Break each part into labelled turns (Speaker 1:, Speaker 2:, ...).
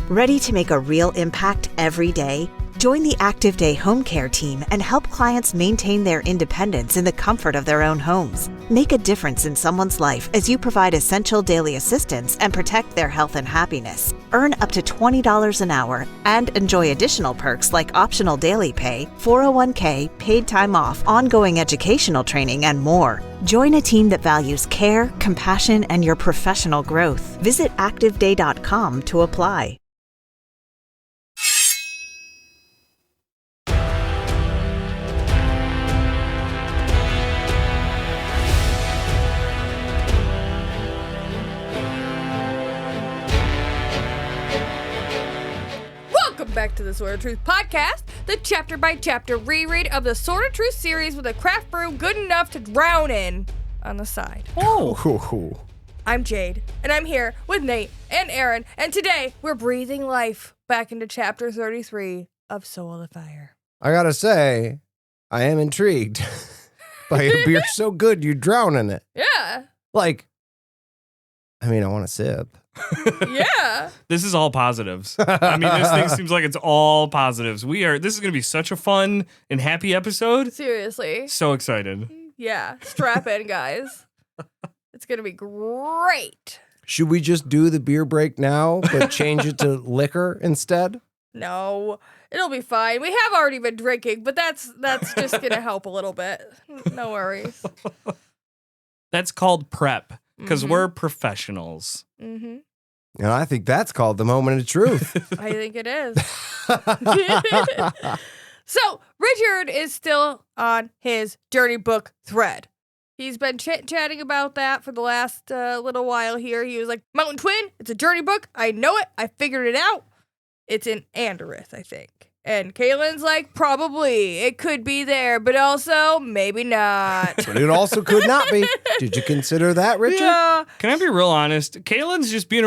Speaker 1: Ready to make a real impact every day? Join the Active Day Home Care team and help clients maintain their independence in the comfort of their own homes. Make a difference in someone's life as you provide essential daily assistance and protect their health and happiness. Earn up to $20 an hour and enjoy additional perks like optional daily pay, 401k, paid time off, ongoing educational training, and more. Join a team that values care, compassion, and your professional growth. Visit activeday.com to apply.
Speaker 2: Welcome back to the Sword of Truth podcast, the chapter-by-chapter reread of the Sword of Truth series with a craft brew good enough to drown in on the side.
Speaker 3: Oh.
Speaker 2: I'm Jade, and I'm here with Nate and Aaron, and today we're breathing life back into chapter 33 of Soul of the Fire.
Speaker 3: I gotta say, I am intrigued by a beer so good you drown in it.
Speaker 2: Yeah.
Speaker 3: I want to sip.
Speaker 2: Yeah.
Speaker 4: This is all positives. I mean, this thing seems like it's all positives. This is going to be such a fun and happy episode.
Speaker 2: Seriously.
Speaker 4: So excited.
Speaker 2: Yeah. Strap in, guys. It's going to be great.
Speaker 3: Should we just do the beer break now, but change it to liquor instead?
Speaker 2: No, it'll be fine. We have already been drinking, but that's just going to help a little bit. No worries.
Speaker 4: That's called prep, because we're professionals.
Speaker 2: Mm-hmm.
Speaker 3: And I think that's called the moment of truth.
Speaker 2: I think it is. So, Richard is still on his journey book thread. He's been chit-chatting about that for the last little while here. He was like, Mountain Twin, it's a journey book. I know it. I figured it out. It's in Anderith, I think. And Kaylin's like, probably. It could be there, but also maybe not.
Speaker 3: But it also could not be. Did you consider that, Richard?
Speaker 2: Yeah.
Speaker 4: Can I be real honest? Kaylin's just being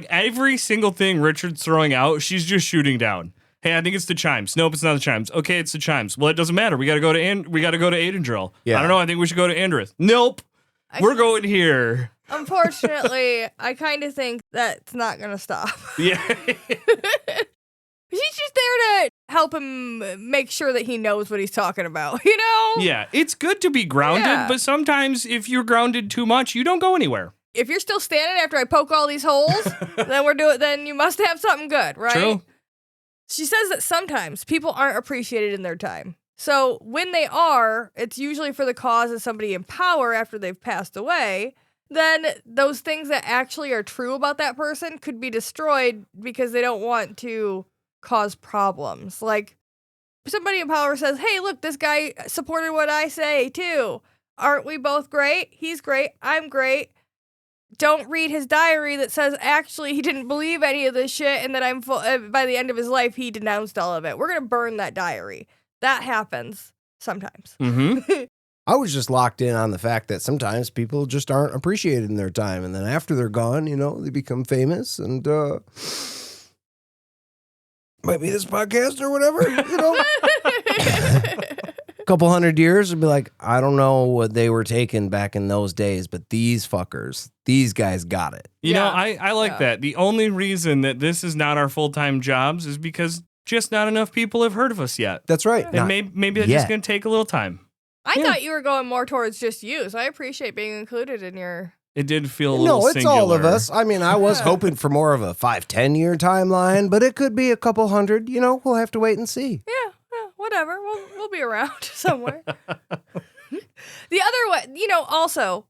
Speaker 4: every single thing Richard's throwing out, she's just shooting down. Hey, I think it's the chimes. Nope, it's not the chimes. Okay, it's the chimes. Well, it doesn't matter. We got to go to Aidendrill.
Speaker 3: Yeah.
Speaker 4: I don't know. I think we should go to Anderith. Nope. We're going here.
Speaker 2: Unfortunately, I kind of think that's not going to stop.
Speaker 4: Yeah.
Speaker 2: He's just there to help him make sure that he knows what he's talking about, you know?
Speaker 4: Yeah, it's good to be grounded, but sometimes if you're grounded too much, you don't go anywhere.
Speaker 2: If you're still standing after I poke all these holes, then you must have something good, right?
Speaker 4: True.
Speaker 2: She says that sometimes people aren't appreciated in their time. So when they are, it's usually for the cause of somebody in power after they've passed away. Then those things that actually are true about that person could be destroyed because they don't want to cause problems. Like, somebody in power says, hey, look, this guy supported what I say, too. Aren't we both great? He's great. I'm great. Don't read his diary that says, actually, he didn't believe any of this shit, and that by the end of his life, he denounced all of it. We're going to burn that diary. That happens sometimes.
Speaker 4: Mm-hmm.
Speaker 3: I was just locked in on the fact that sometimes people just aren't appreciated in their time. And then after they're gone, they become famous and, might be this podcast or whatever, A couple 100 years would be like, I don't know what they were taking back in those days, but these guys got it.
Speaker 4: You know, I like that. The only reason that this is not our full-time jobs is because just not enough people have heard of us yet.
Speaker 3: That's right.
Speaker 4: And maybe that's just going to take a little time.
Speaker 2: I thought you were going more towards just you, so I appreciate being included in your...
Speaker 4: It did feel a little
Speaker 3: it's
Speaker 4: singular.
Speaker 3: all of us. I was hoping for more of a 5-10 year timeline, but it could be a couple hundred. We'll have to wait and see.
Speaker 2: Yeah, whatever. We'll be around somewhere. The other one, also,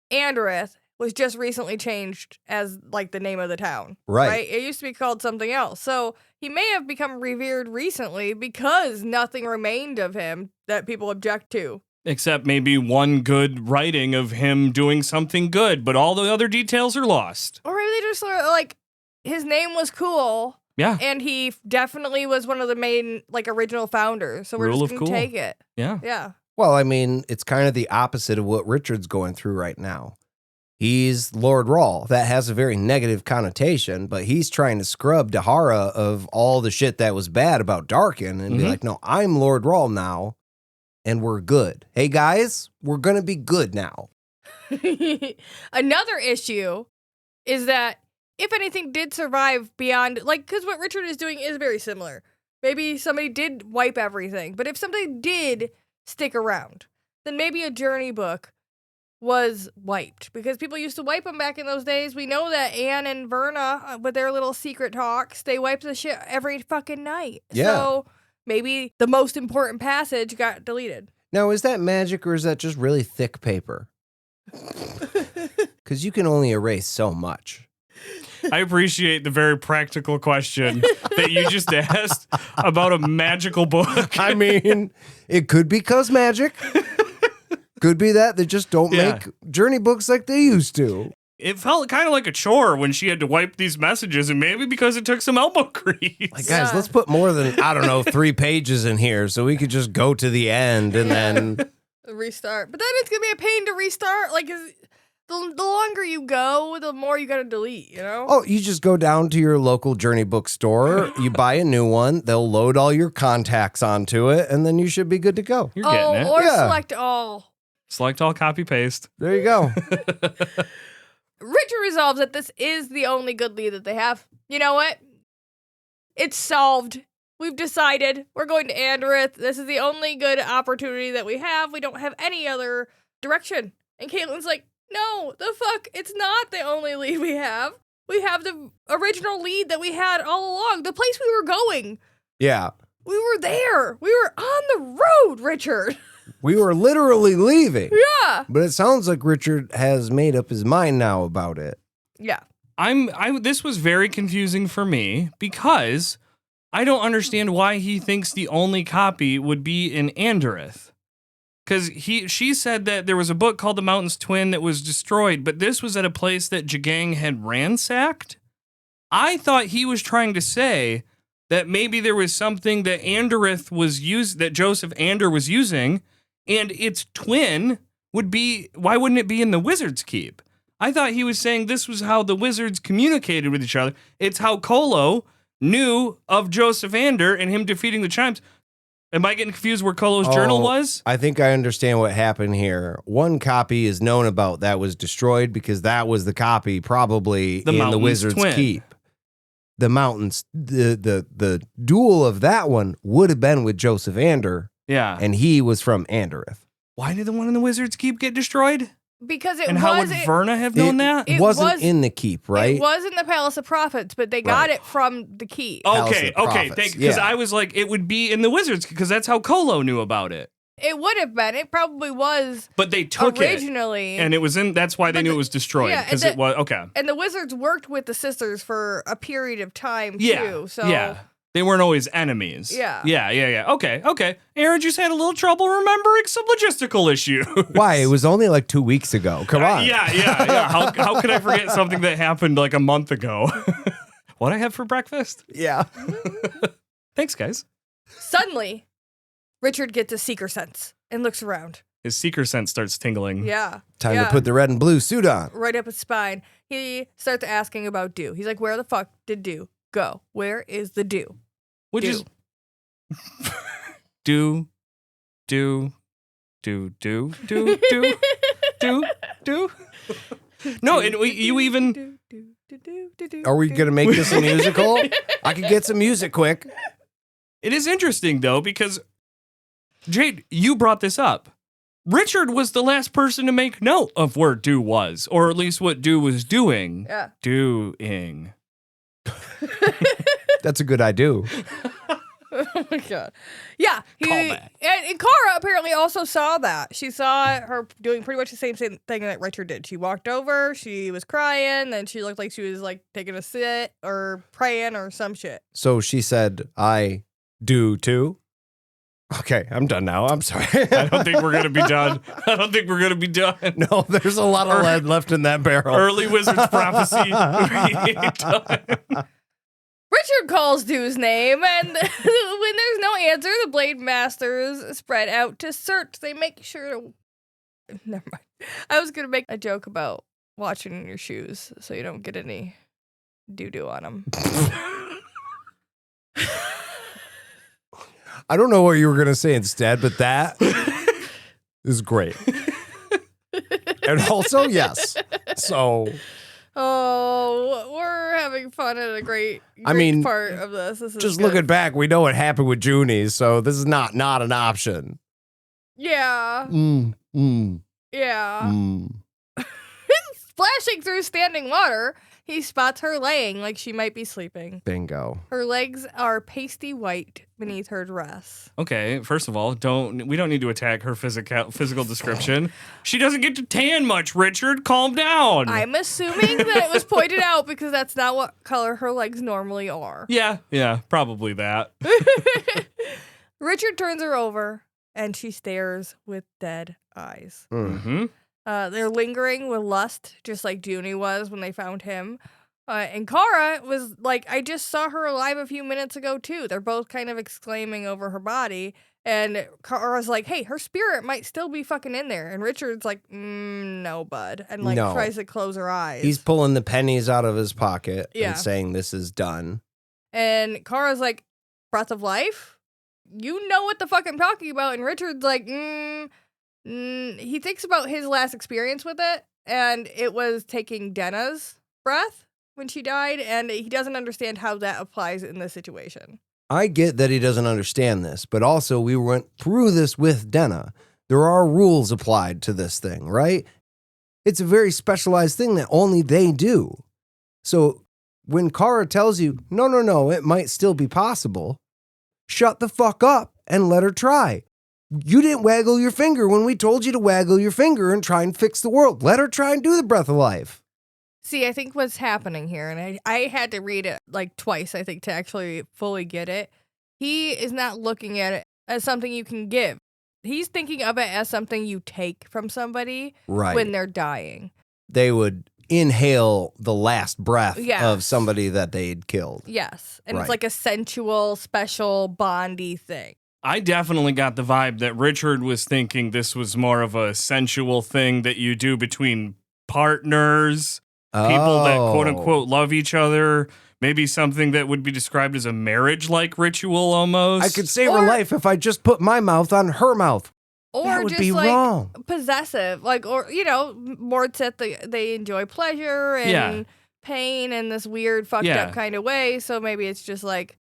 Speaker 2: Anderith was just recently changed as, the name of the town. Right? It used to be called something else. So he may have become revered recently because nothing remained of him that people object to.
Speaker 4: Except maybe one good writing of him doing something good, but all the other details are lost.
Speaker 2: Or maybe they just his name was cool.
Speaker 4: Yeah.
Speaker 2: And he definitely was one of the main, original founders. So we're just going to take it.
Speaker 4: Yeah.
Speaker 2: Yeah.
Speaker 3: Well, it's kind of the opposite of what Richard's going through right now. He's Lord Rawl. That has a very negative connotation, but he's trying to scrub Dahara of all the shit that was bad about Darkin and be like, no, I'm Lord Rawl now. And we're good. Hey, guys, we're going to be good now.
Speaker 2: Another issue is that if anything did survive beyond, like, because what Richard is doing is very similar. Maybe somebody did wipe everything, but if somebody did stick around, then maybe a journey book was wiped, because people used to wipe them back in those days. We know that Anne and Verna, with their little secret talks, they wiped the shit every fucking night.
Speaker 3: Yeah.
Speaker 2: So maybe the most important passage got deleted.
Speaker 3: Now, is that magic or is that just really thick paper? Because you can only erase so much.
Speaker 4: I appreciate the very practical question that you just asked about a magical book.
Speaker 3: I mean, it could be magic. Could be that they just don't make journey books like they used to.
Speaker 4: It felt kind of like a chore when she had to wipe these messages, and maybe because it took some elbow grease.
Speaker 3: Like, guys, let's put more than, 3 pages in here so we could just go to the end and then
Speaker 2: restart. But then it's going to be a pain to restart. Like, the longer you go, the more you got to delete, you know?
Speaker 3: Oh, you just go down to your local journey book store, you buy a new one, they'll load all your contacts onto it, and then you should be good to go.
Speaker 4: You're getting it.
Speaker 2: Or
Speaker 3: Yeah.
Speaker 2: select all.
Speaker 4: Select all, copy, paste.
Speaker 3: There you go.
Speaker 2: Richard resolves that this is the only good lead that they have. You know what? It's solved. We've decided. We're going to Anderith. This is the only good opportunity that we have. We don't have any other direction. And Caitlin's like, no, the fuck? It's not the only lead we have. We have the original lead that we had all along. The place we were going.
Speaker 3: Yeah.
Speaker 2: We were there. We were on the road, Richard.
Speaker 3: We were literally leaving.
Speaker 2: Yeah.
Speaker 3: But it sounds like Richard has made up his mind now about it.
Speaker 2: Yeah.
Speaker 4: This was very confusing for me because I don't understand why he thinks the only copy would be in Anderith. Because she said that there was a book called The Mountain's Twin that was destroyed, but this was at a place that Jagang had ransacked. I thought he was trying to say that maybe there was something that that Joseph Ander was using, and its twin would be, why wouldn't it be in the Wizard's Keep? I thought he was saying this was how the wizards communicated with each other. It's how Kolo knew of Joseph Ander and him defeating the chimes. Am I getting confused where Kolo's journal was?
Speaker 3: I think I understand what happened here. One copy is known about that was destroyed because that was the copy probably in the Wizard's
Speaker 4: Twin.
Speaker 3: Keep. The mountains, the duel of that one would have been with Joseph Ander.
Speaker 4: Yeah.
Speaker 3: And he was from Anderith.
Speaker 4: Why did the one in the Wizard's Keep get destroyed?
Speaker 2: Because it
Speaker 4: And
Speaker 2: was...
Speaker 4: how would Verna have known that?
Speaker 3: It wasn't in the keep, right?
Speaker 2: It was in the Palace of Prophets, but they got it from the keep.
Speaker 4: Okay,
Speaker 3: Palace of
Speaker 4: okay.
Speaker 3: Prophets,
Speaker 4: Because
Speaker 3: yeah.
Speaker 4: I was like, it would be in the Wizards because that's how Kolo knew about it.
Speaker 2: It would have been. It probably was
Speaker 4: But they took
Speaker 2: originally.
Speaker 4: it, and it was in. That's why they knew it was destroyed
Speaker 2: yeah,
Speaker 4: because
Speaker 2: and
Speaker 4: it was okay.
Speaker 2: And the wizards worked with the sisters for a period of time,
Speaker 4: Yeah,
Speaker 2: too. So
Speaker 4: yeah. They weren't always enemies.
Speaker 2: Yeah.
Speaker 4: Yeah. Okay. Aaron just had a little trouble remembering some logistical issue.
Speaker 3: Why? It was only like 2 weeks ago. Come on.
Speaker 4: Yeah. How could I forget something that happened like a month ago? What I had for breakfast?
Speaker 3: Yeah.
Speaker 4: Thanks, guys.
Speaker 2: Suddenly, Richard gets a seeker sense and looks around.
Speaker 4: His seeker sense starts tingling.
Speaker 2: Yeah.
Speaker 3: Time
Speaker 2: yeah.
Speaker 3: to put the red and blue suit on.
Speaker 2: Right up his spine. He starts asking about Dew. He's like, where the fuck did Dew go? Where is the Dew?
Speaker 4: Which is do. No, and you even.
Speaker 3: Are we going to make this a musical? I could get some music quick.
Speaker 4: It is interesting, though, because, Jade, you brought this up. Richard was the last person to make note of where Dew was, or at least what Dew was doing.
Speaker 2: Yeah.
Speaker 4: Doing.
Speaker 3: That's a good idea.
Speaker 2: Oh my god. Yeah.
Speaker 4: Callback.
Speaker 2: And Cara apparently also saw that. She saw her doing pretty much the same thing that Richard did. She walked over, she was crying, then she looked like she was like taking a sit or praying or some shit.
Speaker 3: So she said, I do too. Okay, I'm done now. I'm sorry.
Speaker 4: I don't think we're going to be done.
Speaker 3: No, there's a lot of lead left in that barrel.
Speaker 4: Early Wizard's prophecy. We ain't done.
Speaker 2: Richard calls Dew's name, and when there's no answer, the Blade Masters spread out to search. They make sure to... Never mind. I was going to make a joke about watching your shoes so you don't get any doo-doo on them.
Speaker 3: I don't know what you were going to say instead, but that is great. And also, yes. So...
Speaker 2: Oh, we're fun and a great part of this. This is
Speaker 3: just
Speaker 2: good.
Speaker 3: looking back, we know what happened with Junie, so this is not an option.
Speaker 2: Yeah. Yeah. Splashing through standing water, he spots her laying like she might be sleeping.
Speaker 3: Bingo.
Speaker 2: Her legs are pasty white beneath her dress.
Speaker 4: Okay, first of all, we don't need to attack her physical description. She doesn't get to tan much, Richard. Calm down.
Speaker 2: I'm assuming that it was pointed out because that's not what color her legs normally are.
Speaker 4: Yeah, probably that.
Speaker 2: Richard turns her over and she stares with dead eyes.
Speaker 4: Mm-hmm.
Speaker 2: They're lingering with lust, just like Junie was when they found him. And Cara was like, I just saw her alive a few minutes ago, too. They're both kind of exclaiming over her body. And Cara's like, hey, her spirit might still be fucking in there. And Richard's like, no, bud. And tries to close her eyes.
Speaker 3: He's pulling the pennies out of his pocket
Speaker 2: Yeah.
Speaker 3: and saying this is done.
Speaker 2: And Cara's like, breath of life? You know what the fuck I'm talking about. And Richard's like, he thinks about his last experience with it, and it was taking Denna's breath when she died, and he doesn't understand how that applies in this situation.
Speaker 3: I get that he doesn't understand this, but also we went through this with Denna. There are rules applied to this thing, right? It's a very specialized thing that only they do. So when Cara tells you, no, it might still be possible, shut the fuck up and let her try. You didn't waggle your finger when we told you to waggle your finger and try and fix the world. Let her try and do the breath of life.
Speaker 2: See, I think what's happening here, and I had to read it like twice, I think, to actually fully get it. He is not looking at it as something you can give. He's thinking of it as something you take from somebody when they're dying.
Speaker 3: They would inhale the last breath
Speaker 2: Yes.
Speaker 3: of somebody that they'd killed.
Speaker 2: Yes. And it's like a sensual, special, bondy thing.
Speaker 4: I definitely got the vibe that Richard was thinking this was more of a sensual thing that you do between partners, people that quote unquote love each other, maybe something that would be described as a marriage-like ritual almost.
Speaker 3: I could save her life if I just put my mouth on her mouth.
Speaker 2: Or
Speaker 3: that would
Speaker 2: just
Speaker 3: be wrong.
Speaker 2: Possessive. Mord Sith, they enjoy pleasure and pain in this weird fucked up kind of way. So maybe it's just like,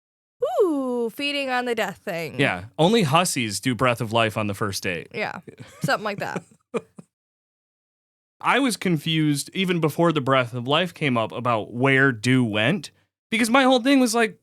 Speaker 2: ooh, feeding on the death thing.
Speaker 4: Yeah, only hussies do breath of life on the first date.
Speaker 2: Yeah, something like that.
Speaker 4: I was confused even before the breath of life came up about where Dew went, because my whole thing was like,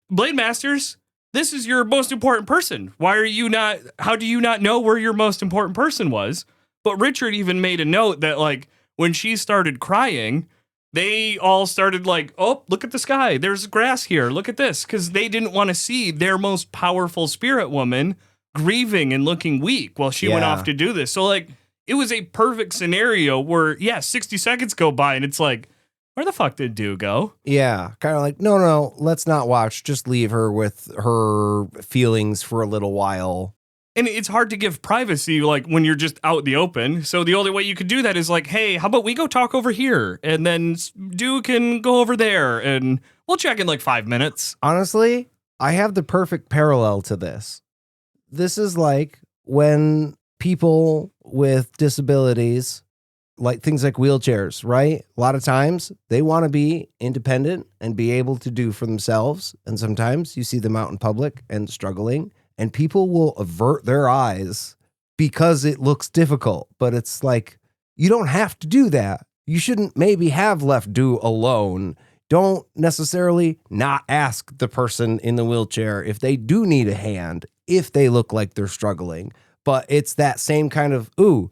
Speaker 4: Blade Masters, this is your most important person. How do you not know where your most important person was? But Richard even made a note that like when she started crying, they all started like, oh, look at the sky. There's grass here. Look at this. Because they didn't want to see their most powerful spirit woman grieving and looking weak while she went off to do this. So, like, it was a perfect scenario where, 60 seconds go by and it's like, where the fuck did Dew go?
Speaker 3: Yeah, kind of like, no, let's not watch. Just leave her with her feelings for a little while.
Speaker 4: And it's hard to give privacy, like, when you're just out in the open. So the only way you could do that is like, hey, how about we go talk over here? And then Dew can go over there and we'll check in like 5 minutes.
Speaker 3: Honestly, I have the perfect parallel to this. This is like when people with disabilities, like things like wheelchairs, right? A lot of times they want to be independent and be able to do for themselves. And sometimes you see them out in public and struggling. And people will avert their eyes because it looks difficult. But it's like, you don't have to do that. You shouldn't maybe have left Dew alone. Don't necessarily not ask the person in the wheelchair if they do need a hand, if they look like they're struggling. But it's that same kind of, ooh,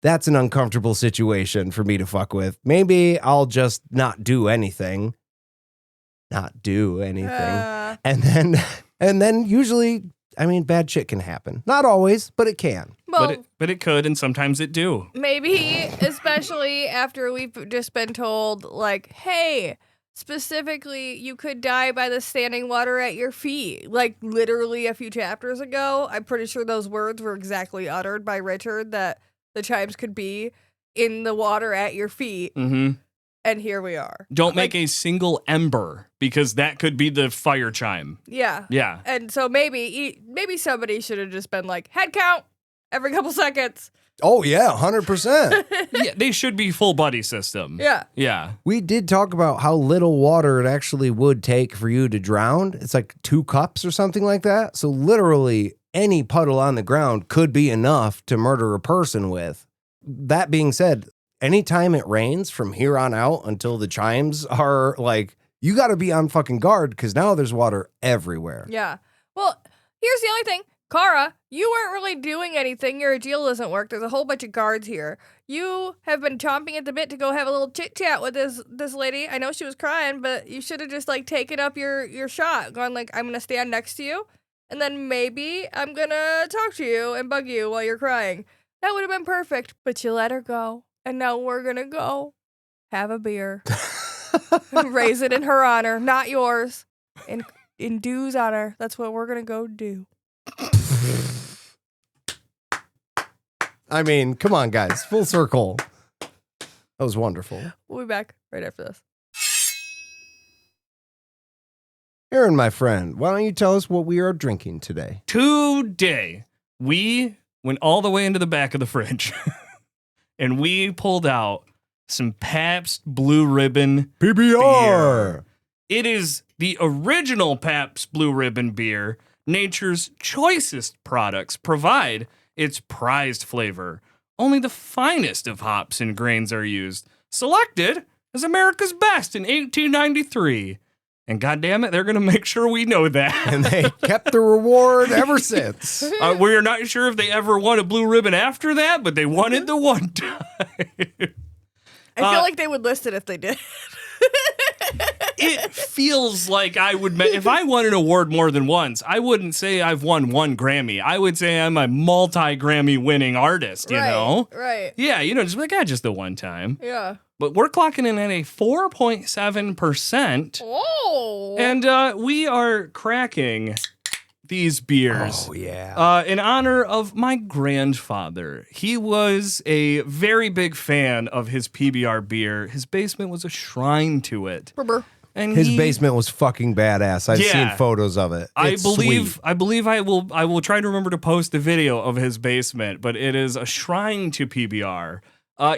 Speaker 3: that's an uncomfortable situation for me to fuck with. Maybe I'll just not do anything. Not do anything. And then usually, I mean, bad shit can happen. Not always, but it can.
Speaker 2: Well,
Speaker 4: but it could, and sometimes it do.
Speaker 2: Maybe, especially after we've just been told, like, hey, specifically, you could die by the standing water at your feet. Like, literally a few chapters ago, I'm pretty sure those words were exactly uttered by Richard, that the chimes could be in the water at your feet.
Speaker 4: Mm-hmm.
Speaker 2: And here we are.
Speaker 4: Don't make a single ember, because that could be the fire chime.
Speaker 2: Yeah.
Speaker 4: Yeah.
Speaker 2: And so maybe somebody should have just been like, head count. every couple seconds.
Speaker 3: Oh, yeah, 100%.
Speaker 4: Yeah, they should be full buddy system.
Speaker 2: Yeah.
Speaker 4: Yeah.
Speaker 3: We did talk about how little water it actually would take for you to drown. It's like 2 cups or something like that. So literally any puddle on the ground could be enough to murder a person with. That being said, anytime it rains from here on out until the chimes are like, you got to be on fucking guard because now there's water everywhere.
Speaker 2: Yeah. Well, here's the only thing. Cara, you weren't really doing anything. Your deal doesn't work. There's a whole bunch of guards here. You have been chomping at the bit to go have a little chit chat with this lady. I know she was crying, but you should have just like taken up your shot, gone like, I'm gonna stand next to you, and then maybe I'm gonna talk to you and bug you while you're crying. That would have been perfect. But you let her go, and now we're gonna go have a beer, raise it in her honor, not yours, and in Dew's honor. That's what we're gonna go do.
Speaker 3: I mean, come on, guys. Full circle. That was wonderful.
Speaker 2: We'll be back right after this.
Speaker 3: Aaron, my friend, why don't you tell us what we are drinking today?
Speaker 4: Today, we went all the way into the back of the fridge and we pulled out some Pabst Blue Ribbon
Speaker 3: PBR.
Speaker 4: beer. It is the original Pabst Blue Ribbon beer. Nature's choicest products provide its prized flavor. Only the finest of hops and grains are used. Selected as America's best in 1893. And goddamn it, they're going to make sure we know that.
Speaker 3: And they kept the reward ever since.
Speaker 4: We're not sure if they ever won a blue ribbon after that, but they won it the one time.
Speaker 2: I feel like they would list it if they did.
Speaker 4: It feels like I would, if I won an award more than once, I wouldn't say I've won 1 Grammy. I would say I'm a multi-Grammy winning artist, you know?
Speaker 2: Right.
Speaker 4: Yeah, just like, just the one time.
Speaker 2: Yeah.
Speaker 4: But we're clocking in at a 4.7%.
Speaker 2: Oh.
Speaker 4: And we are cracking these beers.
Speaker 3: Oh, yeah.
Speaker 4: In honor of my grandfather. He was a very big fan of his PBR beer. His basement was a shrine to it.
Speaker 2: Brr.
Speaker 4: And
Speaker 3: His basement was fucking badass. I've seen photos of it.
Speaker 4: I
Speaker 3: It's
Speaker 4: believe
Speaker 3: sweet.
Speaker 4: I will try to remember to post the video of his basement, but it is a shrine to PBR.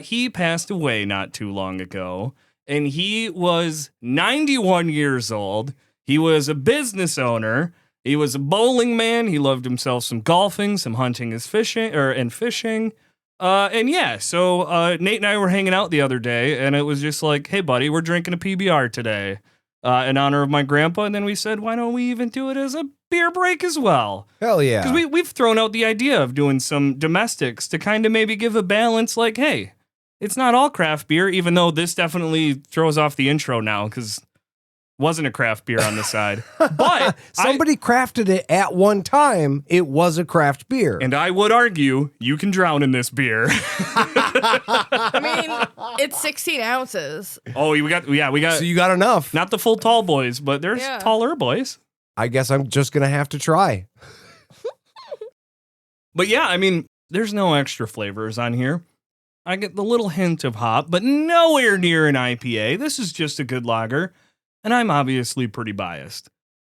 Speaker 4: He passed away not too long ago, and he was 91 years old. He was a business owner. He was a bowling man. He loved himself some golfing, some hunting and fishing. And yeah, so Nate and I were hanging out the other day, and it was just like, hey, buddy, we're drinking a PBR today in honor of my grandpa. And then we said, why don't we even do it as a beer break as well?
Speaker 3: Hell yeah.
Speaker 4: Because we've thrown out the idea of doing some domestics to kind of maybe give a balance, like, hey, it's not all craft beer, even though this definitely throws off the intro now because wasn't a craft beer on the side. But
Speaker 3: somebody crafted it at one time. It was a craft beer.
Speaker 4: And I would argue you can drown in this beer.
Speaker 2: I mean, it's 16 ounces.
Speaker 4: Oh, we got.
Speaker 3: So you got enough.
Speaker 4: Not the full tall boys, but there's
Speaker 2: Yeah.
Speaker 4: taller boys.
Speaker 3: I guess I'm just going to have to try.
Speaker 4: But yeah, I mean, there's no extra flavors on here. I get the little hint of hop, but nowhere near an IPA. This is just a good lager. And I'm obviously pretty biased.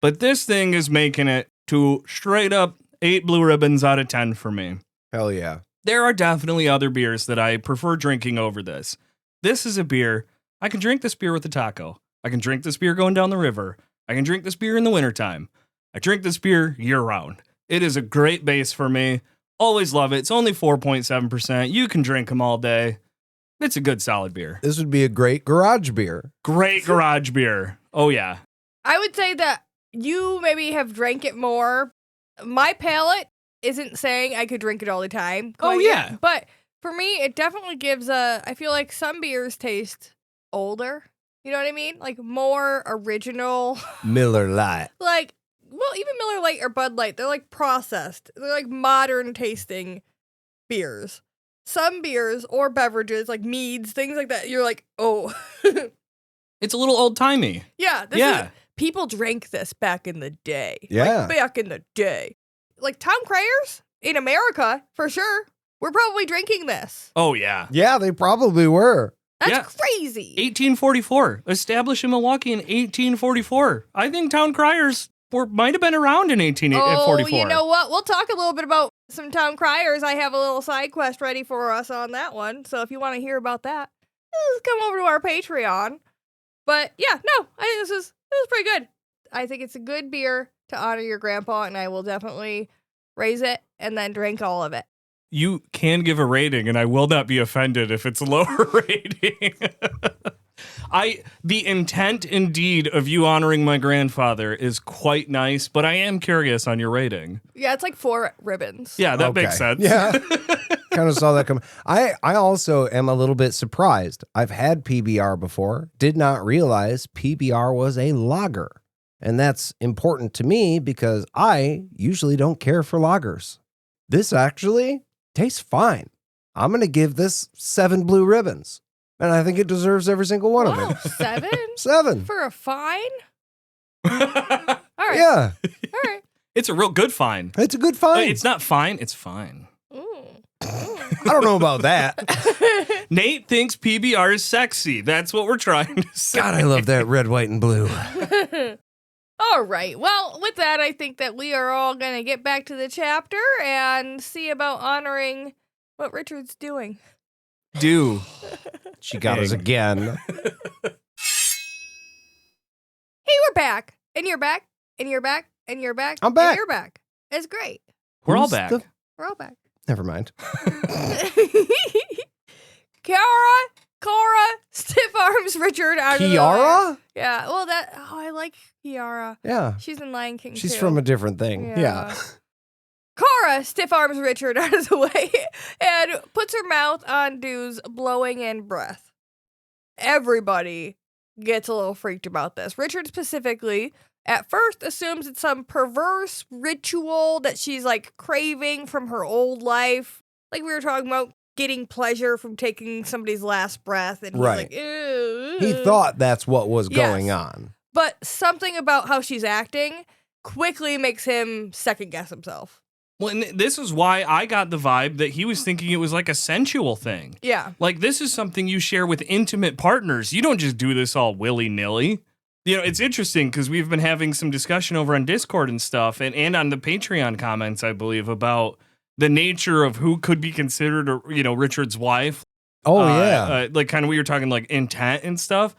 Speaker 4: But this thing is making it to straight up 8 blue ribbons out of 10 for me.
Speaker 3: Hell yeah.
Speaker 4: There are definitely other beers that I prefer drinking over this. This is a beer. I can drink this beer with a taco. I can drink this beer going down the river. I can drink this beer in the wintertime. I drink this beer year round. It is a great base for me. Always love it. It's only 4.7%. You can drink them all day. It's a good solid beer.
Speaker 3: This would be a great garage beer.
Speaker 4: Great garage beer. Oh, yeah.
Speaker 2: I would say that you maybe have drank it more. My palate isn't saying I could drink it all the time.
Speaker 4: Oh, yeah.
Speaker 2: But for me, it definitely gives I feel like some beers taste older. You know what I mean? Like more original.
Speaker 3: Miller Lite.
Speaker 2: Like, well, even Miller Lite or Bud Light, they're like processed. They're like modern tasting beers. Some beers or beverages, like meads, things like that, you're like, oh.
Speaker 4: It's a little old-timey.
Speaker 2: Yeah. People drank this back in the day.
Speaker 3: Yeah.
Speaker 2: Like, back in the day. Like Tom Crayers in America, for sure. We're probably drinking this.
Speaker 4: Oh, yeah.
Speaker 3: Yeah, they probably were.
Speaker 2: That's
Speaker 4: Yeah.
Speaker 2: crazy.
Speaker 4: 1844. Established in Milwaukee in 1844. I think Town Criers might have been around in 1844.
Speaker 2: Oh, you know what? We'll talk a little bit about some town criers, I have a little side quest ready for us on that one. So if you want to hear about that, just come over to our Patreon. But yeah, no, I think this was pretty good. I think it's a good beer to honor your grandpa, and I will definitely raise it and then drink all of it.
Speaker 4: You can give a rating, and I will not be offended if it's a lower rating. The intent, indeed, of you honoring my grandfather is quite nice, but I am curious on your rating.
Speaker 2: Yeah, it's like 4 ribbons.
Speaker 4: Yeah, that makes sense.
Speaker 3: Yeah. Kind of saw that come. I also am a little bit surprised. I've had PBR before, did not realize PBR was a lager. And that's important to me because I usually don't care for lagers. This actually tastes fine. I'm going to give this 7 blue ribbons. And I think it deserves every single one of them.
Speaker 2: 7?
Speaker 3: 7.
Speaker 2: For a fine? All right.
Speaker 3: Yeah.
Speaker 2: All right.
Speaker 4: It's a real good fine.
Speaker 3: It's a good fine.
Speaker 4: It's not fine, it's fine.
Speaker 3: I don't know about that.
Speaker 4: Nate thinks PBR is sexy. That's what we're trying to say.
Speaker 3: God, I love that red, white, and blue.
Speaker 2: All right. Well, with that, I think that we are all going to get back to the chapter and see about honoring what Richard's doing.
Speaker 3: She got us again.
Speaker 2: Hey, we're back. And you're back. And you're back. And you're back.
Speaker 3: I'm back.
Speaker 2: And you're back. It's great.
Speaker 4: We're all
Speaker 3: Who's
Speaker 4: back.
Speaker 2: We're all back.
Speaker 3: Never mind.
Speaker 2: Cara, stiff arms Richard out of the way.
Speaker 3: Kiara?
Speaker 2: Yeah. Well, I like Kiara.
Speaker 3: Yeah.
Speaker 2: She's in Lion King
Speaker 3: She's
Speaker 2: too.
Speaker 3: from a different thing. Yeah.
Speaker 2: Cara stiff arms Richard out of the way and puts her mouth on Dew's blowing in breath. Everybody gets a little freaked about this. Richard specifically, at first, assumes it's some perverse ritual that she's like craving from her old life. Like we were talking about getting pleasure from taking somebody's last breath. And he's like, ew.
Speaker 3: He thought that's what was going on.
Speaker 2: But something about how she's acting quickly makes him second guess himself.
Speaker 4: Well, and this is why I got the vibe that he was thinking it was like a sensual thing.
Speaker 2: Yeah.
Speaker 4: Like, this is something you share with intimate partners. You don't just do this all willy-nilly. You know, it's interesting because we've been having some discussion over on Discord and stuff and on the Patreon comments, I believe, about the nature of who could be considered, Richard's wife.
Speaker 3: Oh, yeah.
Speaker 4: Like, kind of, we were talking, like, intent and stuff.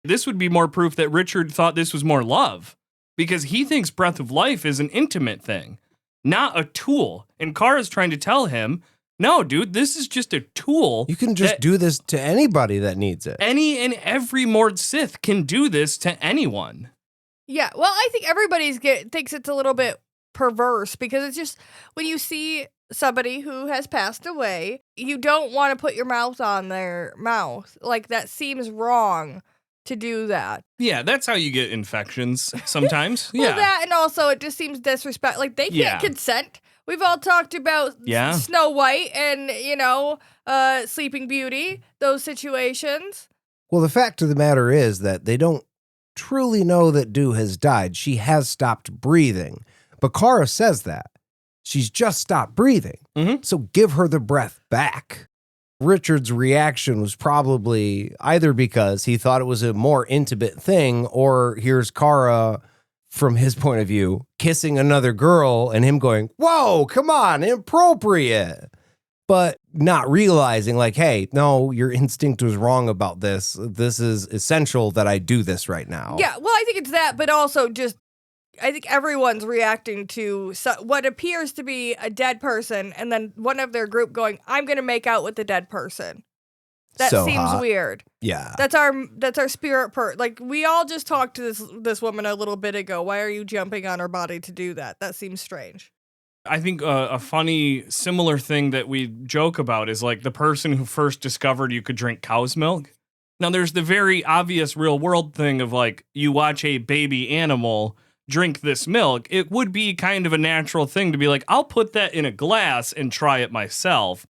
Speaker 4: This would be more proof that Richard thought this was more love because he thinks Breath of Life is an intimate thing, not a tool. And Cara's trying to tell him, no, dude, this is just a tool.
Speaker 3: You can just do this to anybody that needs it.
Speaker 4: Any and every Mord Sith can do this to anyone.
Speaker 2: Yeah, well, I think everybody thinks it's a little bit perverse because it's just when you see somebody who has passed away, you don't want to put your mouth on their mouth. Like, that seems wrong to do that.
Speaker 4: Yeah, that's how you get infections sometimes.
Speaker 2: Well, that, and also it just seems disrespect. Like, they can't consent. We've all talked about Snow White and, Sleeping Beauty, those situations.
Speaker 3: Well, the fact of the matter is that they don't truly know that Dew has died. She has stopped breathing. But Cara says that. She's just stopped breathing.
Speaker 4: Mm-hmm.
Speaker 3: So give her the breath back. Richard's reaction was probably either because he thought it was a more intimate thing, or here's Cara, from his point of view, kissing another girl and him going, whoa, come on, inappropriate. But not realizing like, hey, no, your instinct was wrong about this. This is essential that I do this right now.
Speaker 2: Yeah, well, I think it's that, but also just, I think everyone's reacting to what appears to be a dead person, and then one of their group going, I'm going to make out with the dead person. That
Speaker 3: So
Speaker 2: seems
Speaker 3: hot.
Speaker 2: weird.
Speaker 3: Yeah.
Speaker 2: That's our spirit like, we all just talked to this woman a little bit ago. Why are you jumping on her body to do that? That seems strange.
Speaker 4: I think a funny, similar thing that we joke about is like the person who first discovered you could drink cow's milk. Now, there's the very obvious real world thing of like, you watch a baby animal drink this milk. It would be kind of a natural thing to be like, I'll put that in a glass and try it myself.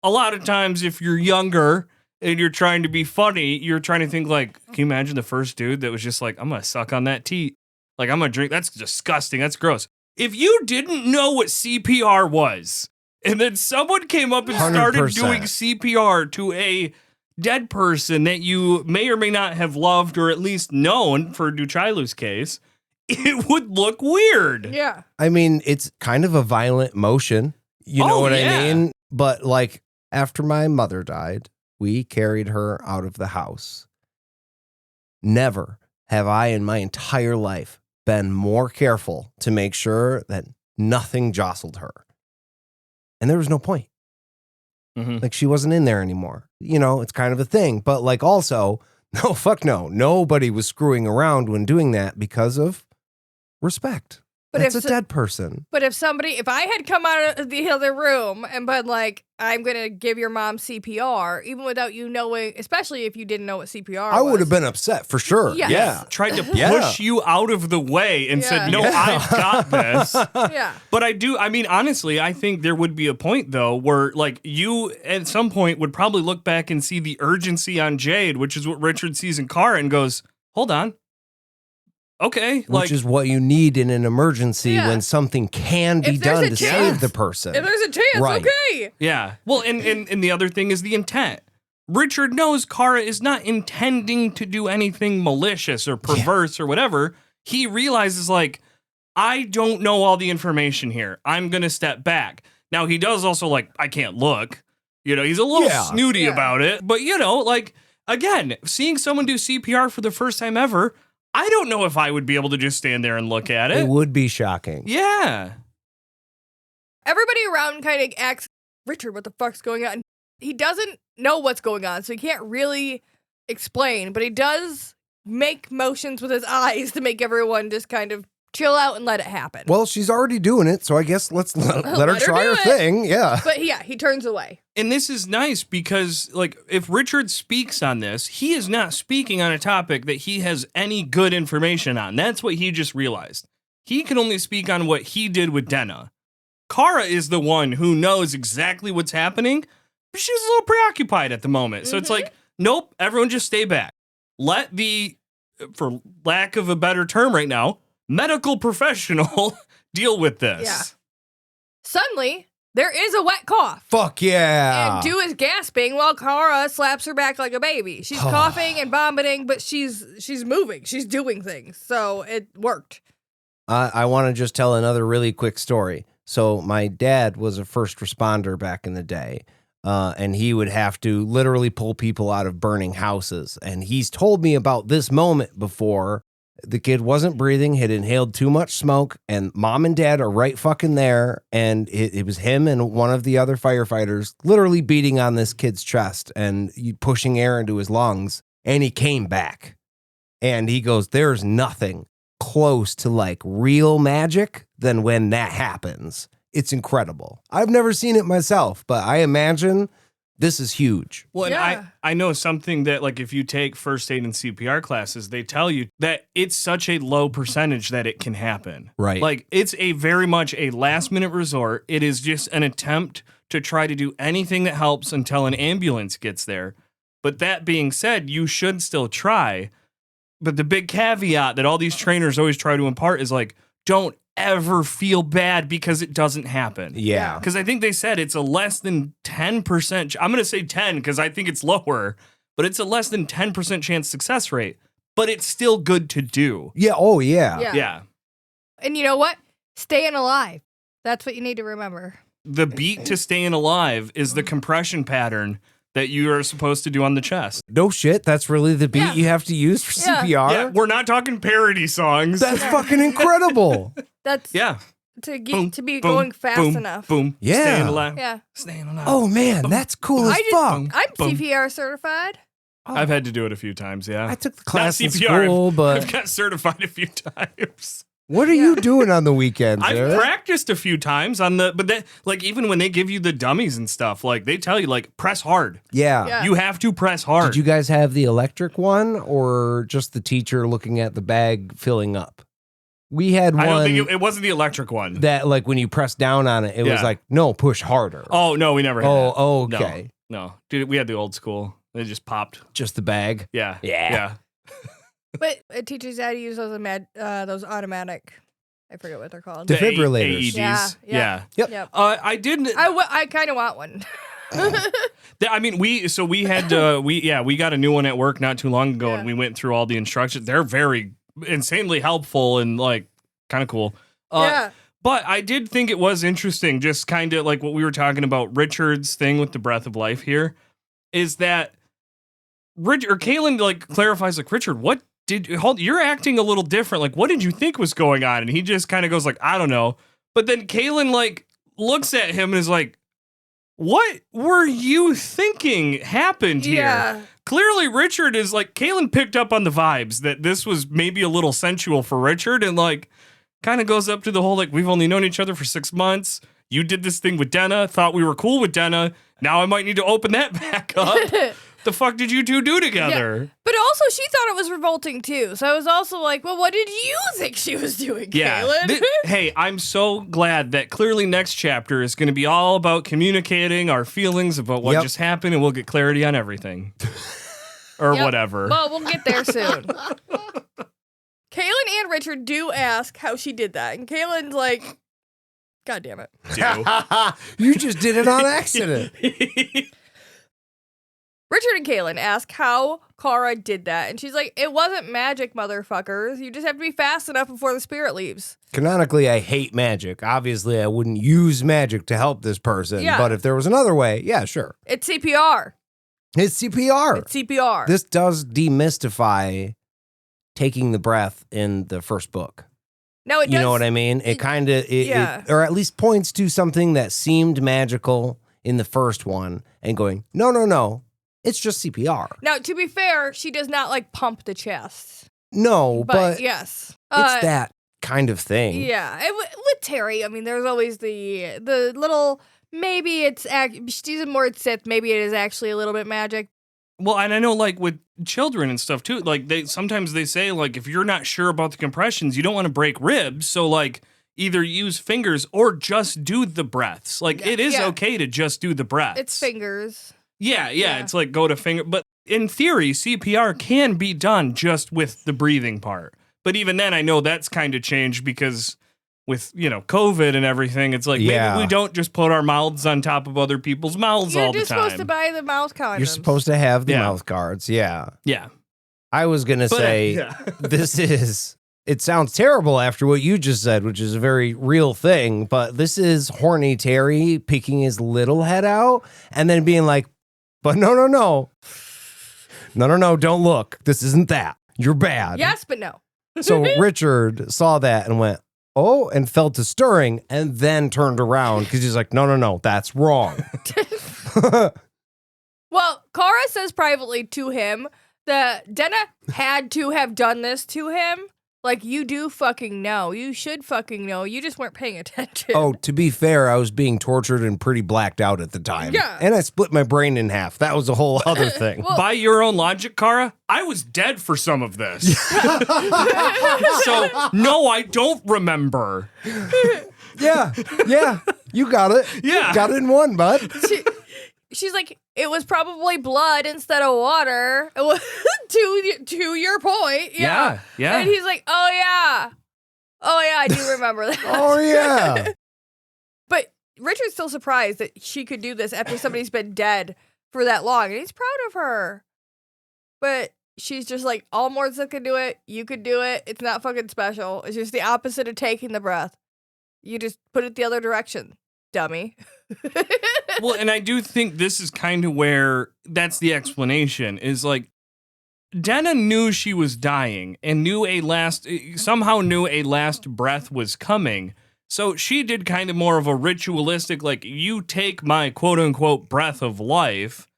Speaker 4: A lot of times, if you're younger and you're trying to be funny, you're trying to think like, can you imagine the first dude that was just like, I'm going to suck on that teat. Like, I'm going to drink. That's disgusting. That's gross. If you didn't know what CPR was, and then someone came up and started
Speaker 3: 100%.
Speaker 4: doing CPR to a dead person that you may or may not have loved or at least known, for Duchailu's case, it would look weird.
Speaker 2: Yeah.
Speaker 3: I mean, it's kind of a violent motion. You know what I mean? But like after my mother died, we carried her out of the house. Never have I in my entire life been more careful to make sure that nothing jostled her. And there was no point.
Speaker 4: Mm-hmm.
Speaker 3: Like she wasn't in there anymore. You know, it's kind of a thing. But like also, no, fuck no. Nobody was screwing around when doing that because of respect.
Speaker 2: But
Speaker 3: That's
Speaker 2: if
Speaker 3: a dead person.
Speaker 2: But if I had come out of the other room and been like, I'm going to give your mom CPR, even without you knowing, especially if you didn't know what CPR was.
Speaker 3: I would have been upset for sure.
Speaker 2: Yes.
Speaker 3: Yeah.
Speaker 4: Tried to push you out of the way and said, no, I've got this.
Speaker 2: Yeah.
Speaker 4: But I mean, honestly, I think there would be a point, though, where like you at some point would probably look back and see the urgency on Jade, which is what Richard sees in Cara, and goes, hold on. Okay.
Speaker 3: Which is what you need in an emergency when something can be done to save the person.
Speaker 2: If there's a chance,
Speaker 3: Right.
Speaker 4: Okay. Yeah. Well, and the other thing is the intent. Richard knows Cara is not intending to do anything malicious or perverse or whatever. He realizes, like, I don't know all the information here. I'm going to step back. Now, he does also, like, I can't look. You know, he's a little snooty about it. But, you know, like, again, seeing someone do CPR for the first time ever, I don't know if I would be able to just stand there and look at it.
Speaker 3: It would be shocking.
Speaker 4: Yeah.
Speaker 2: Everybody around kind of acts, Richard, what the fuck's going on? He doesn't know what's going on, so he can't really explain, but he does make motions with his eyes to make everyone just kind of chill out and let it happen.
Speaker 3: Well, she's already doing it, so I guess let's let her try her thing. Yeah.
Speaker 2: But yeah, he turns away.
Speaker 4: And this is nice because, like, if Richard speaks on this, he is not speaking on a topic that he has any good information on. That's what he just realized. He can only speak on what he did with Denna. Cara is the one who knows exactly what's happening, but she's a little preoccupied at the moment. So it's like, nope, everyone just stay back. Let the, for lack of a better term right now, medical professional deal with this.
Speaker 2: Yeah. Suddenly, there is a wet cough.
Speaker 3: Fuck yeah.
Speaker 2: And Dew is gasping while Cara slaps her back like a baby. She's coughing and vomiting, but she's moving. She's doing things. So it worked.
Speaker 3: I want to just tell another really quick story. So my dad was a first responder back in the day. And he would have to literally pull people out of burning houses. And he's told me about this moment before. The kid wasn't breathing, had inhaled too much smoke, and mom and dad are right fucking there. And it was him and one of the other firefighters literally beating on this kid's chest and pushing air into his lungs. And he came back. And he goes, there's nothing close to like real magic than when that happens. It's incredible. I've never seen it myself, but I imagine this is huge.
Speaker 4: Well, and I know something that, like, if you take first aid and CPR classes, they tell you that it's such a low percentage that it can happen.
Speaker 3: Right.
Speaker 4: Like, it's a very much a last minute resort. It is just an attempt to try to do anything that helps until an ambulance gets there. But that being said, you should still try. But the big caveat that all these trainers always try to impart is like, don't ever feel bad because it doesn't happen.
Speaker 3: Yeah.
Speaker 4: Because I think they said it's a less than 10%. I'm going to say 10 because I think it's lower, but it's a less than 10% chance success rate. But it's still good to do.
Speaker 3: Yeah. Oh, yeah.
Speaker 4: Yeah.
Speaker 2: And you know what? Staying alive. That's what you need to remember.
Speaker 4: The beat to staying alive is the compression pattern that you are supposed to do on the chest.
Speaker 3: No shit. That's really the beat you have to use for CPR.
Speaker 4: Yeah, we're not talking parody songs.
Speaker 3: That's fucking incredible.
Speaker 2: That's to get to be going fast enough.
Speaker 4: Boom.
Speaker 3: Yeah.
Speaker 4: Staying alive.
Speaker 2: Yeah.
Speaker 4: Staying alive.
Speaker 3: Oh man, that's cool as fuck.
Speaker 2: I'm CPR certified.
Speaker 4: I've had to do it a few times, yeah.
Speaker 3: I took the class in
Speaker 4: Not CPR,
Speaker 3: school, but
Speaker 4: I've got certified a few times.
Speaker 3: what are you doing on the weekends?
Speaker 4: I've
Speaker 3: Eric?
Speaker 4: practiced a few times on but that, like, even when they give you the dummies and stuff, like, they tell you, like, press hard.
Speaker 3: Yeah.
Speaker 4: You have to press hard.
Speaker 3: Did you guys have the electric one or just the teacher looking at the bag filling up? We had one.
Speaker 4: I don't think it wasn't the electric one.
Speaker 3: That, like, when you press down on it, it was like, no, push harder.
Speaker 4: Oh, no, we never had that.
Speaker 3: Oh, okay.
Speaker 4: No. Dude, we had the old school. They just popped.
Speaker 3: Just the bag.
Speaker 4: Yeah.
Speaker 3: Yeah.
Speaker 2: But it teaches you how to use those automatic, I forget what they're called.
Speaker 3: Defibrillators.
Speaker 4: AEDs.
Speaker 2: Yeah.
Speaker 3: Yep.
Speaker 4: I didn't.
Speaker 2: I kind of want one.
Speaker 4: I mean, we got a new one at work not too long ago, and we went through all the instructions. They're very insanely helpful and like kind of cool.
Speaker 2: Yeah.
Speaker 4: But I did think it was interesting, just kind of like what we were talking about Richard's thing with the breath of life here, is that Kaylin like clarifies like, Richard, you're acting a little different. Like, what did you think was going on? And he just kind of goes like, I don't know. But then Kaylin like looks at him and is like, what were you thinking happened here?
Speaker 2: Yeah.
Speaker 4: Clearly Richard is like, Kaylin picked up on the vibes that this was maybe a little sensual for Richard, and like kind of goes up to the whole like, we've only known each other for 6 months. You did this thing with Denna, thought we were cool with Denna. Now I might need to open that back up. The fuck did you two do together?
Speaker 2: Yeah. But also, she thought it was revolting too. So I was also like, well, what did you think she was doing, Kaylin?
Speaker 4: Hey, I'm so glad that clearly next chapter is going to be all about communicating our feelings about what just happened, and we'll get clarity on everything. Or whatever.
Speaker 2: Well, we'll get there soon. Kaylin and Richard do ask how she did that. And Kaylin's like, God damn it.
Speaker 3: You just did it on accident.
Speaker 2: Richard and Kaylin ask how Cara did that, and she's like, it wasn't magic, motherfuckers. You just have to be fast enough before the spirit leaves.
Speaker 3: Canonically, I hate magic. Obviously, I wouldn't use magic to help this person.
Speaker 2: Yeah.
Speaker 3: But if there was another way, yeah, sure.
Speaker 2: It's CPR.
Speaker 3: It's CPR.
Speaker 2: It's CPR.
Speaker 3: This does demystify taking the breath in the first book.
Speaker 2: No, it does.
Speaker 3: You know what I mean? It kind of, or at least points to something that seemed magical in the first one and going, no. It's just CPR.
Speaker 2: Now, to be fair, she does not like pump the chest.
Speaker 3: No, but
Speaker 2: yes,
Speaker 3: it's that kind of thing.
Speaker 2: Yeah, with Terry, I mean, there's always the little maybe she's a Mord Sith. Maybe it is actually a little bit magic.
Speaker 4: Well, and I know like with children and stuff too. Like sometimes they say like if you're not sure about the compressions, you don't want to break ribs. So like either use fingers or just do the breaths. Like it is okay to just do the breaths.
Speaker 2: It's fingers.
Speaker 4: Yeah. It's like go to finger. But in theory, CPR can be done just with the breathing part. But even then, I know that's kind of changed because with, COVID and everything, it's like maybe we don't just put our mouths on top of other people's mouths all the time.
Speaker 2: You're just supposed to buy the mouth condoms.
Speaker 3: You're supposed to have the mouth guards. Yeah.
Speaker 4: Yeah.
Speaker 3: I was going to say it sounds terrible after what you just said, which is a very real thing, but this is horny Terry peeking his little head out and then being like, but no, don't look. This isn't that. You're bad.
Speaker 2: Yes, but no.
Speaker 3: So Richard saw that and went, oh, and felt to stirring and then turned around because he's like, no, that's wrong.
Speaker 2: Well, Cara says privately to him that Denna had to have done this to him. Like, you do fucking know. You should fucking know. You just weren't paying attention.
Speaker 3: Oh, to be fair, I was being tortured and pretty blacked out at the time.
Speaker 2: Yeah.
Speaker 3: And I split my brain in half. That was a whole other thing.
Speaker 2: Well,
Speaker 4: by your own logic, Cara, I was dead for some of this. So, no, I don't remember.
Speaker 3: Yeah. You got it.
Speaker 4: Yeah.
Speaker 3: Got it in one, bud.
Speaker 2: She's like, it was probably blood instead of water. To your point. Yeah. And he's like, oh, yeah, I do remember that.
Speaker 3: Oh, yeah.
Speaker 2: But Richard's still surprised that she could do this after somebody's been dead for that long. And he's proud of her. But she's just like, all Mord Sith can do it. You could do it. It's not fucking special. It's just the opposite of taking the breath. You just put it the other direction, dummy.
Speaker 4: Well, and I do think this is kind of where that's the explanation is like Denna knew she was dying and somehow knew a last breath was coming. So she did kind of more of a ritualistic, like, you take my quote unquote breath of life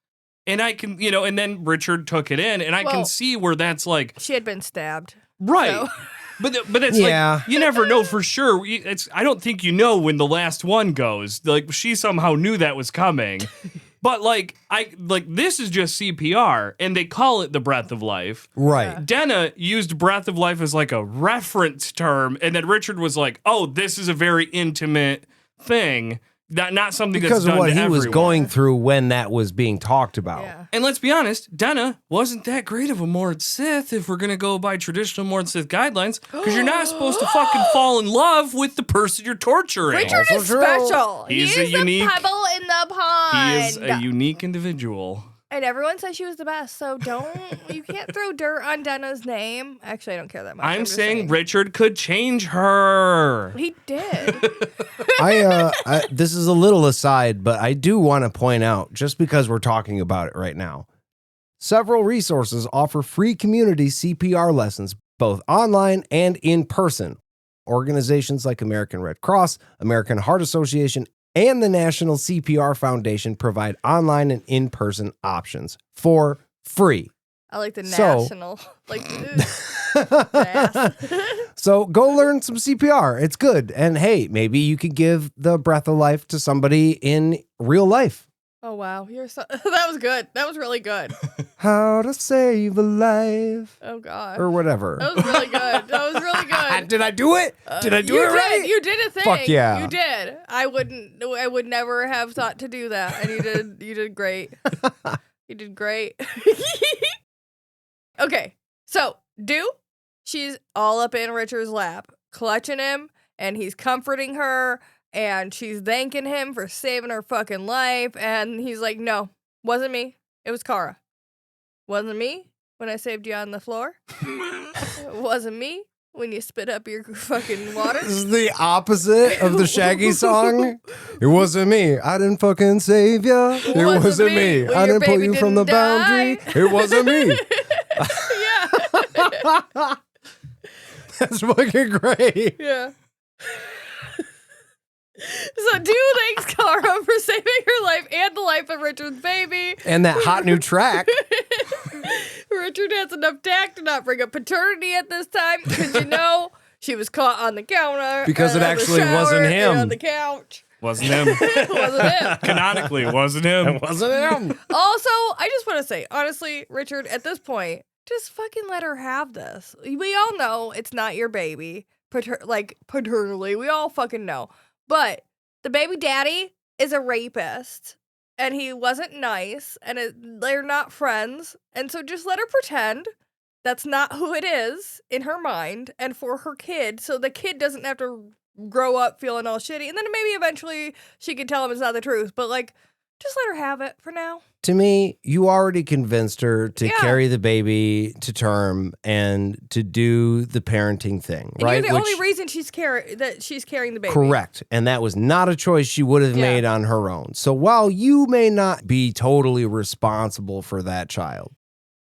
Speaker 4: and I can, and then Richard took it in and I can see where that's like.
Speaker 2: She had been stabbed.
Speaker 4: Right.
Speaker 2: So.
Speaker 4: But it's like, you never know for sure. I don't think you know when the last one goes. Like, she somehow knew that was coming. But this is just CPR, and they call it the breath of life.
Speaker 3: Right.
Speaker 4: Denna used breath of life as like a reference term, and then Richard was like, oh, this is a very intimate thing. Not something
Speaker 3: because
Speaker 4: that's done
Speaker 3: of what
Speaker 4: to
Speaker 3: he
Speaker 4: everyone.
Speaker 3: was going through when that was being talked about.
Speaker 2: Yeah.
Speaker 4: And let's be honest, Denna wasn't that great of a Mord Sith if we're going to go by traditional Mord Sith guidelines, because you're not supposed to fucking fall in love with the person you're torturing.
Speaker 2: Richard is special.
Speaker 4: He's
Speaker 2: the pebble in the pond.
Speaker 4: He is a unique individual.
Speaker 2: And everyone says she was the best, so you can't throw dirt on Denna's name. Actually, I don't care that much.
Speaker 4: I'm
Speaker 2: just
Speaker 4: saying Richard could change her.
Speaker 2: He did.
Speaker 3: This is a little aside, but I do want to point out, just because we're talking about it right now, several resources offer free community CPR lessons, both online and in person. Organizations like American Red Cross, American Heart Association, and the National CPR Foundation provide online and in-person options for free.
Speaker 2: I like the national.
Speaker 3: So go learn some CPR. It's good. And hey, maybe you could give the breath of life to somebody in real life.
Speaker 2: Oh, wow. That was good. That was really good.
Speaker 3: How to save a life.
Speaker 2: Oh, God.
Speaker 3: Or whatever.
Speaker 2: That was really good. That was really good.
Speaker 3: Did I do it? Did I do it right?
Speaker 2: You did a thing.
Speaker 3: Fuck yeah.
Speaker 2: You did. I would never have thought to do that. And you did great. You did great. Okay. So, she's all up in Richard's lap, clutching him, and he's comforting her. And she's thanking him for saving her fucking life. And he's like, no, wasn't me. It was Cara. Wasn't me when I saved you on the floor. It wasn't me when you spit up your fucking water.
Speaker 3: This is the opposite of the Shaggy song. It wasn't me. I didn't fucking save you. It wasn't me.
Speaker 2: When
Speaker 3: I
Speaker 2: your
Speaker 3: didn't pull
Speaker 2: baby
Speaker 3: you from the
Speaker 2: didn't
Speaker 3: boundary. It wasn't me.
Speaker 2: Yeah.
Speaker 3: That's fucking great.
Speaker 2: Yeah. So thanks, Cara, for saving her life and the life of Richard's baby.
Speaker 3: And that hot new track.
Speaker 2: Richard has enough tact to not bring up paternity at this time because, she was caught on the counter.
Speaker 3: Because it actually wasn't him.
Speaker 2: On the couch.
Speaker 4: Wasn't him.
Speaker 2: Wasn't him.
Speaker 4: Canonically, it wasn't him.
Speaker 3: It wasn't him.
Speaker 2: Also, I just want to say, honestly, Richard, at this point, just fucking let her have this. We all know it's not your baby, paternally. We all fucking know. But the baby daddy is a rapist, and he wasn't nice, and they're not friends. And so just let her pretend that's not who it is in her mind and for her kid, so the kid doesn't have to grow up feeling all shitty. And then maybe eventually she can tell him it's not the truth. But, just let her have it for now.
Speaker 3: To me, you already convinced her to carry the baby to term and to do the parenting thing,
Speaker 2: and
Speaker 3: right?
Speaker 2: You're the only reason she's carrying the baby.
Speaker 3: Correct. And that was not a choice she would have made on her own. So while you may not be totally responsible for that child,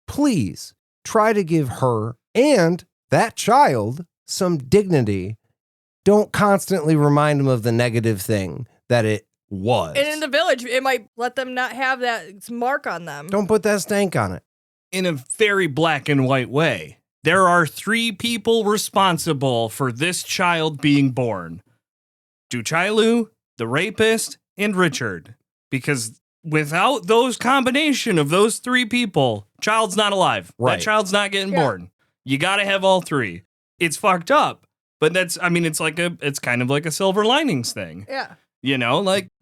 Speaker 3: please try to give her and that child some dignity. Don't constantly remind them of the negative thing that it was.
Speaker 2: And in the village, it might let them not have that mark on them.
Speaker 3: Don't put that stank on it.
Speaker 4: In a very black and white way, there are 3 people responsible for this child being born. Duchailu, the rapist, and Richard. Because without those combination of those 3 people, child's not alive.
Speaker 3: Right.
Speaker 4: That child's not getting born. You gotta have all 3. It's fucked up. But it's kind of like a silver linings thing.
Speaker 2: Yeah.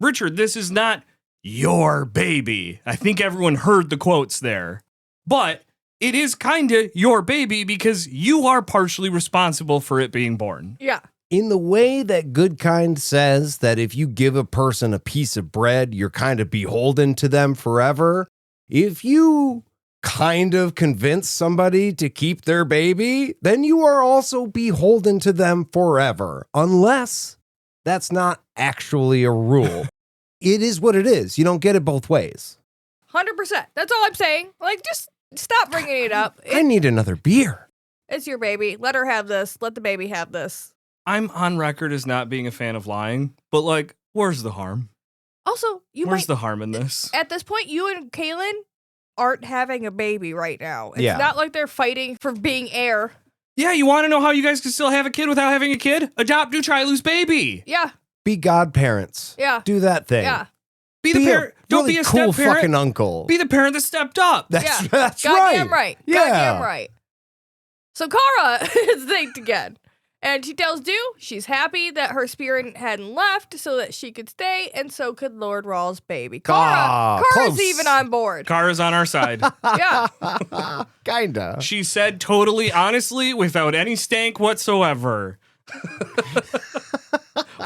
Speaker 4: Richard, this is not your baby. I think everyone heard the quotes there. But it is kind of your baby because you are partially responsible for it being born.
Speaker 2: Yeah.
Speaker 3: In the way that Goodkind says that if you give a person a piece of bread, you're kind of beholden to them forever. If you kind of convince somebody to keep their baby, then you are also beholden to them forever. Unless that's not actually a rule. It is what it is. You don't get it both ways.
Speaker 2: 100%. That's all I'm saying. Just stop bringing it up.
Speaker 3: I need another beer.
Speaker 2: It's your baby. Let her have this. Let the baby have this.
Speaker 4: I'm on record as not being a fan of lying, but where's the harm?
Speaker 2: Also,
Speaker 4: where's the harm in this?
Speaker 2: At this point, you and Kaylin aren't having a baby right now. It's not like they're fighting for being heir.
Speaker 4: Yeah, you want to know how you guys can still have a kid without having a kid? Adopt Duchailu's baby.
Speaker 2: Yeah.
Speaker 3: Be godparents.
Speaker 2: Yeah.
Speaker 3: Do that thing.
Speaker 2: Yeah.
Speaker 4: Be the parent. Don't
Speaker 3: really
Speaker 4: be a
Speaker 3: cool
Speaker 4: step-parent.
Speaker 3: fucking uncle.
Speaker 4: Be the parent that stepped up.
Speaker 3: That's right.
Speaker 2: Goddamn right.
Speaker 3: Yeah.
Speaker 2: Goddamn right. So Cara is thanked again. And she tells Dew she's happy that her spirit hadn't left so that she could stay, and so could Lord Rawl's baby. Cara's
Speaker 3: close.
Speaker 2: even on board.
Speaker 4: Cara's on our side.
Speaker 2: Yeah.
Speaker 3: Kinda.
Speaker 4: She said totally honestly without any stank whatsoever.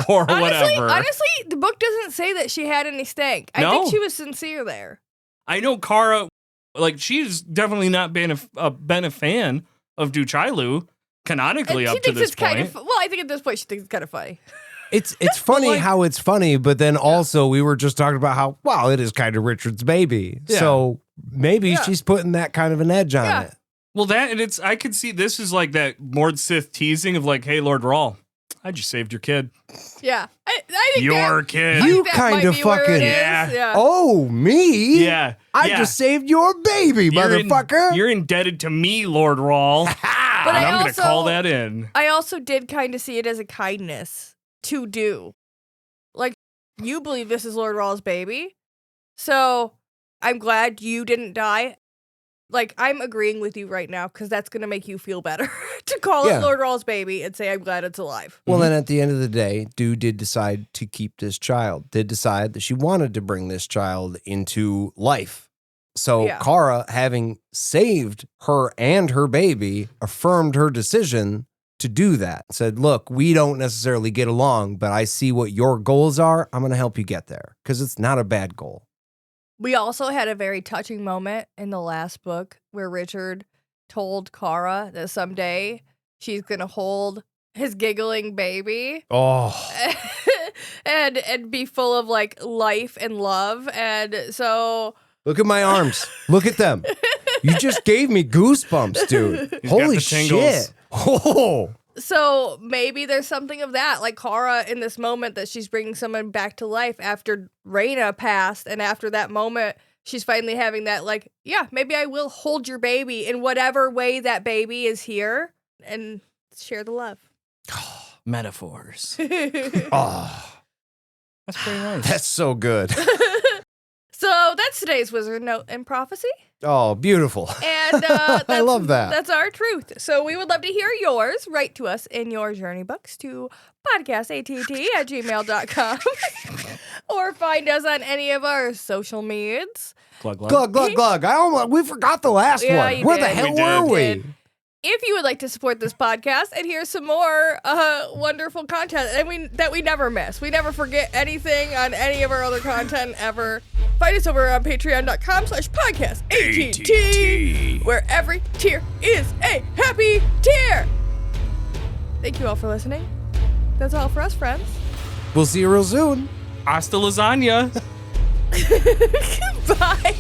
Speaker 4: Or whatever.
Speaker 2: Honestly, the book doesn't say that she had any stank. I
Speaker 4: No.
Speaker 2: think she was sincere there.
Speaker 4: I know Cara, like, she's definitely not been a fan of Duchailu canonically
Speaker 2: And
Speaker 4: up to this point.
Speaker 2: kind of, well, I think at this point she thinks it's kind of funny.
Speaker 3: It's funny
Speaker 4: like-
Speaker 3: how it's funny, but then also we were just talking about how, wow, it is kind of Richard's baby.
Speaker 4: Yeah.
Speaker 3: So maybe
Speaker 2: Yeah.
Speaker 3: she's putting that kind of an edge on
Speaker 2: Yeah.
Speaker 3: it.
Speaker 4: Well, that, and it's, I could see this is like that Mord Sith teasing of like, hey, Lord Rawl, I just saved your kid.
Speaker 2: Yeah. I think
Speaker 4: Your
Speaker 2: that,
Speaker 4: kid.
Speaker 2: I think
Speaker 3: You
Speaker 2: that
Speaker 3: kind
Speaker 2: might
Speaker 3: of
Speaker 2: be where it
Speaker 3: fucking-
Speaker 2: is.
Speaker 4: Yeah.
Speaker 2: Yeah.
Speaker 3: Oh, me?
Speaker 4: Yeah.
Speaker 3: I
Speaker 4: yeah.
Speaker 3: just saved your baby, motherfucker.
Speaker 4: You're indebted to me, Lord Rawl.
Speaker 2: But
Speaker 4: And
Speaker 2: I
Speaker 4: I'm going to
Speaker 2: also-
Speaker 4: call that in.
Speaker 2: I also did kind of see it as a kindness to do. Like, you believe this is Lord Rawl's baby, so I'm glad you didn't die. Like, I'm agreeing with you right now because that's going to make you feel better to call
Speaker 3: Yeah.
Speaker 2: it Lord Rawl's baby and say, I'm glad it's alive.
Speaker 3: Well, then at the end of the day, Dew did decide to keep this child, did decide that she wanted to bring this child into life. So
Speaker 2: Yeah.
Speaker 3: Cara, having saved her and her baby, affirmed her decision to do that. Said, look, we don't necessarily get along, but I see what your goals are. I'm going to help you get there because it's not a bad goal.
Speaker 2: We also had a very touching moment in the last book where Richard told Cara that someday she's going to hold his giggling baby.
Speaker 3: Oh,
Speaker 2: and be full of like life and love. And so
Speaker 3: look at my arms. Look at them. You just gave me goosebumps, dude.
Speaker 4: He's got
Speaker 3: Holy
Speaker 4: the tingles.
Speaker 3: shit. Oh.
Speaker 2: So maybe there's something of that, like Cara in this moment that she's bringing someone back to life after Reyna passed, and after that moment, she's finally having that, like, yeah, maybe I will hold your baby in whatever way that baby is here and share the love.
Speaker 4: Metaphors.
Speaker 3: Oh,
Speaker 4: That's pretty nice.
Speaker 3: that's so good.
Speaker 2: So that's today's Wizard Note and Prophecy.
Speaker 3: Oh, beautiful.
Speaker 2: And that's,
Speaker 3: I love that.
Speaker 2: That's our truth. So we would love to hear yours. Write to us in your journey books to podcastatt@gmail.com or find us on any of our social medias.
Speaker 4: Glug, glug.
Speaker 3: Glug, glug, glug. We forgot the last
Speaker 2: Yeah,
Speaker 3: one.
Speaker 2: you
Speaker 3: Where the
Speaker 2: did.
Speaker 3: hell
Speaker 4: We did.
Speaker 3: were
Speaker 2: You
Speaker 3: we?
Speaker 2: did. If you would like to support this podcast and hear some more wonderful content that we never miss, we never forget anything on any of our other content ever, find us over on patreon.com/podcastatt, where every tier is a happy tier. Thank you all for listening. That's all for us, friends.
Speaker 3: We'll see you real soon.
Speaker 4: Hasta lasagna.
Speaker 2: Bye.